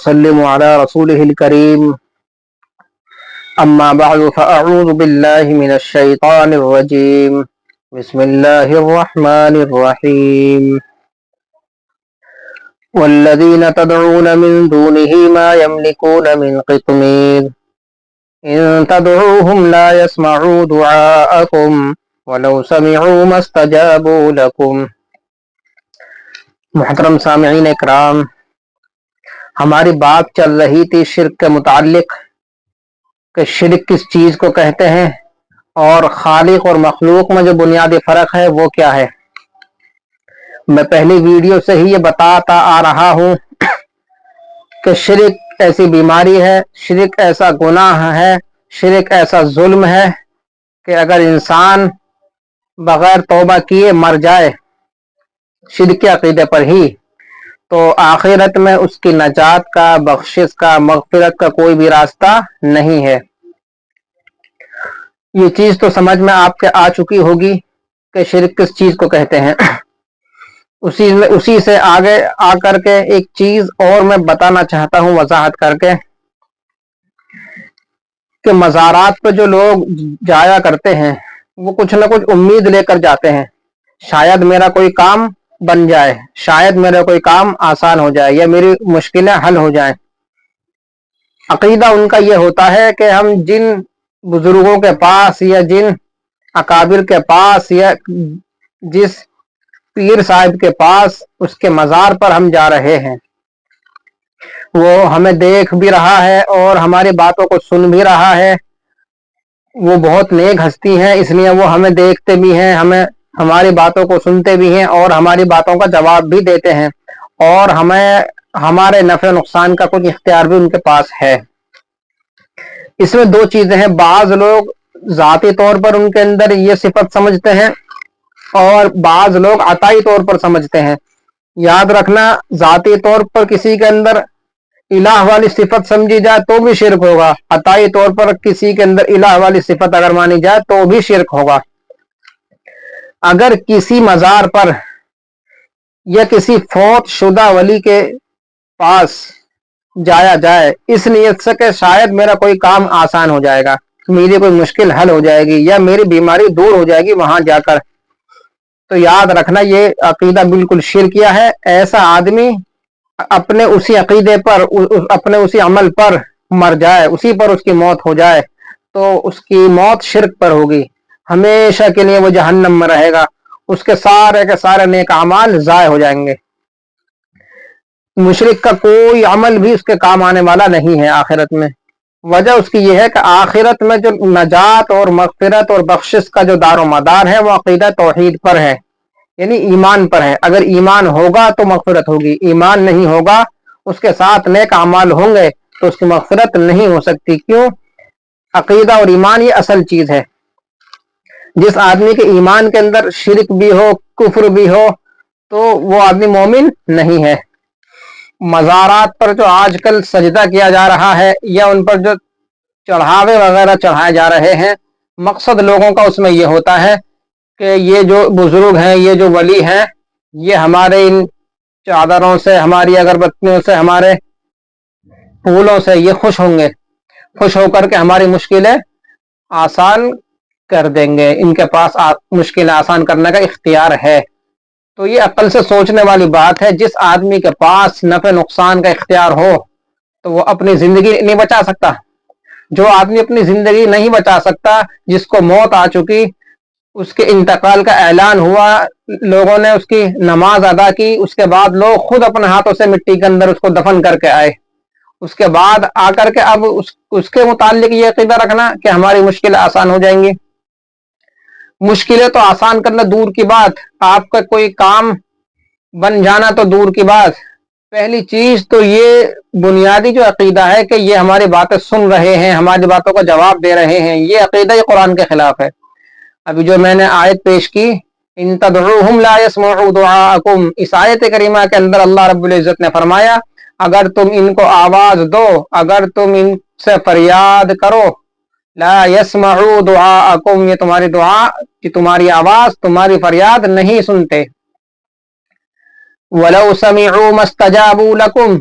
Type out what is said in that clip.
ونسلم على رسوله الكريم أما بعد فأعوذ بالله من الشيطان الرجيم بسم الله الرحمن الرحيم والذين تدعون من دونه ما يملكون من قطمير إن تدعوهم لا يسمعوا دعاءكم ولو سمعوا ما استجابوا لكم۔ محترم سامعین اکرام، ہماری بات چل رہی تھی شرک کے متعلق کہ شرک کس چیز کو کہتے ہیں اور خالق اور مخلوق میں جو بنیادی فرق ہے وہ کیا ہے۔ میں پہلی ویڈیو سے ہی یہ بتاتا آ رہا ہوں کہ شرک ایسی بیماری ہے، شرک ایسا گناہ ہے، شرک ایسا ظلم ہے کہ اگر انسان بغیر توبہ کیے مر جائے شرک کے عقیدے پر ہی تو آخرت میں اس کی نجات کا، بخشش کا، مغفرت کا کوئی بھی راستہ نہیں ہے۔ یہ چیز تو سمجھ میں آپ کے آ چکی ہوگی کہ شرک کس چیز کو کہتے ہیں۔ اسی سے آگے آ کر کے ایک چیز اور میں بتانا چاہتا ہوں وضاحت کر کے کہ مزارات پہ جو لوگ جایا کرتے ہیں وہ کچھ نہ کچھ امید لے کر جاتے ہیں، شاید میرا کوئی کام بن جائے، شاید میرا کوئی کام آسان ہو جائے یا میری مشکلیں حل ہو جائیں۔ عقیدہ ان کا یہ ہوتا ہے کہ ہم جن بزرگوں کے پاس یا جن اکابر کے پاس یا جس پیر صاحب کے پاس اس کے مزار پر ہم جا رہے ہیں وہ ہمیں دیکھ بھی رہا ہے اور ہماری باتوں کو سن بھی رہا ہے، وہ بہت نیک ہستی ہیں اس لیے وہ ہمیں دیکھتے بھی ہیں، ہماری باتوں کو سنتے بھی ہیں اور ہماری باتوں کا جواب بھی دیتے ہیں، اور ہمیں ہمارے نفع نقصان کا کچھ اختیار بھی ان کے پاس ہے۔ اس میں دو چیزیں ہیں، بعض لوگ ذاتی طور پر ان کے اندر یہ صفت سمجھتے ہیں اور بعض لوگ عطائی طور پر سمجھتے ہیں۔ یاد رکھنا، ذاتی طور پر کسی کے اندر الہ والی صفت سمجھی جائے تو بھی شرک ہوگا، عطائی طور پر کسی کے اندر الہ والی صفت اگر مانی جائے تو بھی شرک ہوگا۔ اگر کسی مزار پر یا کسی فوت شدہ ولی کے پاس جایا جائے اس نیت سے کہ شاید میرا کوئی کام آسان ہو جائے گا، میری کوئی مشکل حل ہو جائے گی یا میری بیماری دور ہو جائے گی وہاں جا کر، تو یاد رکھنا یہ عقیدہ بالکل شرکیہ ہے۔ ایسا آدمی اپنے اسی عقیدے پر، اپنے اسی عمل پر مر جائے، اسی پر اس کی موت ہو جائے تو اس کی موت شرک پر ہوگی، ہمیشہ کے لیے وہ جہنم میں رہے گا، اس کے سارے نیک اعمال ضائع ہو جائیں گے۔ مشرک کا کوئی عمل بھی اس کے کام آنے والا نہیں ہے آخرت میں۔ وجہ اس کی یہ ہے کہ آخرت میں جو نجات اور مغفرت اور بخشش کا جو دار و مدار ہے وہ عقیدہ توحید پر ہے، یعنی ایمان پر ہے۔ اگر ایمان ہوگا تو مغفرت ہوگی، ایمان نہیں ہوگا، اس کے ساتھ نیک اعمال ہوں گے تو اس کی مغفرت نہیں ہو سکتی۔ کیوں؟ عقیدہ اور ایمان یہ اصل چیز ہے۔ جس آدمی کے ایمان کے اندر شرک بھی ہو، کفر بھی ہو تو وہ آدمی مومن نہیں ہے۔ مزارات پر جو آج کل سجدہ کیا جا رہا ہے یا ان پر جو چڑھاوے وغیرہ چڑھائے جا رہے ہیں، مقصد لوگوں کا اس میں یہ ہوتا ہے کہ یہ جو بزرگ ہیں، یہ جو ولی ہیں، یہ ہمارے ان چادروں سے، ہماری اگربتیوں سے، ہمارے پھولوں سے یہ خوش ہوں گے، خوش ہو کر کے ہماری مشکلیں آسان کر دیں گے، ان کے پاس مشکلیں آسان کرنے کا اختیار ہے۔ تو یہ عقل سے سوچنے والی بات ہے۔ جس آدمی کے پاس نفع نقصان کا اختیار ہو تو وہ اپنی زندگی نہیں بچا سکتا۔ جو آدمی اپنی زندگی نہیں بچا سکتا، جس کو موت آ چکی، اس کے انتقال کا اعلان ہوا، لوگوں نے اس کی نماز ادا کی، اس کے بعد لوگ خود اپنے ہاتھوں سے مٹی کے اندر اس کو دفن کر کے آئے، اس کے بعد آ کر کے اب اس کے متعلق یہ عقیدہ رکھنا کہ ہماری مشکلیں آسان ہو جائیں گی۔ مشکلیں تو آسان کرنا دور کی بات، آپ کا کوئی کام بن جانا تو دور کی بات، پہلی چیز تو یہ بنیادی جو عقیدہ ہے کہ یہ ہماری باتیں سن رہے ہیں، ہماری باتوں کا جواب دے رہے ہیں، یہ عقیدہ یہ قرآن کے خلاف ہے۔ ابھی جو میں نے آیت پیش کی، ان تدعوہم لا يسمعوا دعاءکم، اس آیت کریمہ کے اندر اللہ رب العزت نے فرمایا اگر تم ان کو آواز دو، اگر تم ان سے فریاد کرو، لا يسمعوا دعاءکم، یہ تمہاری دعا، کہ تمہاری آواز، تمہاری فریاد نہیں سنتے۔ وَلَوْ سَمِعُوا مَا اسْتَجَابُوا لَكُمْ،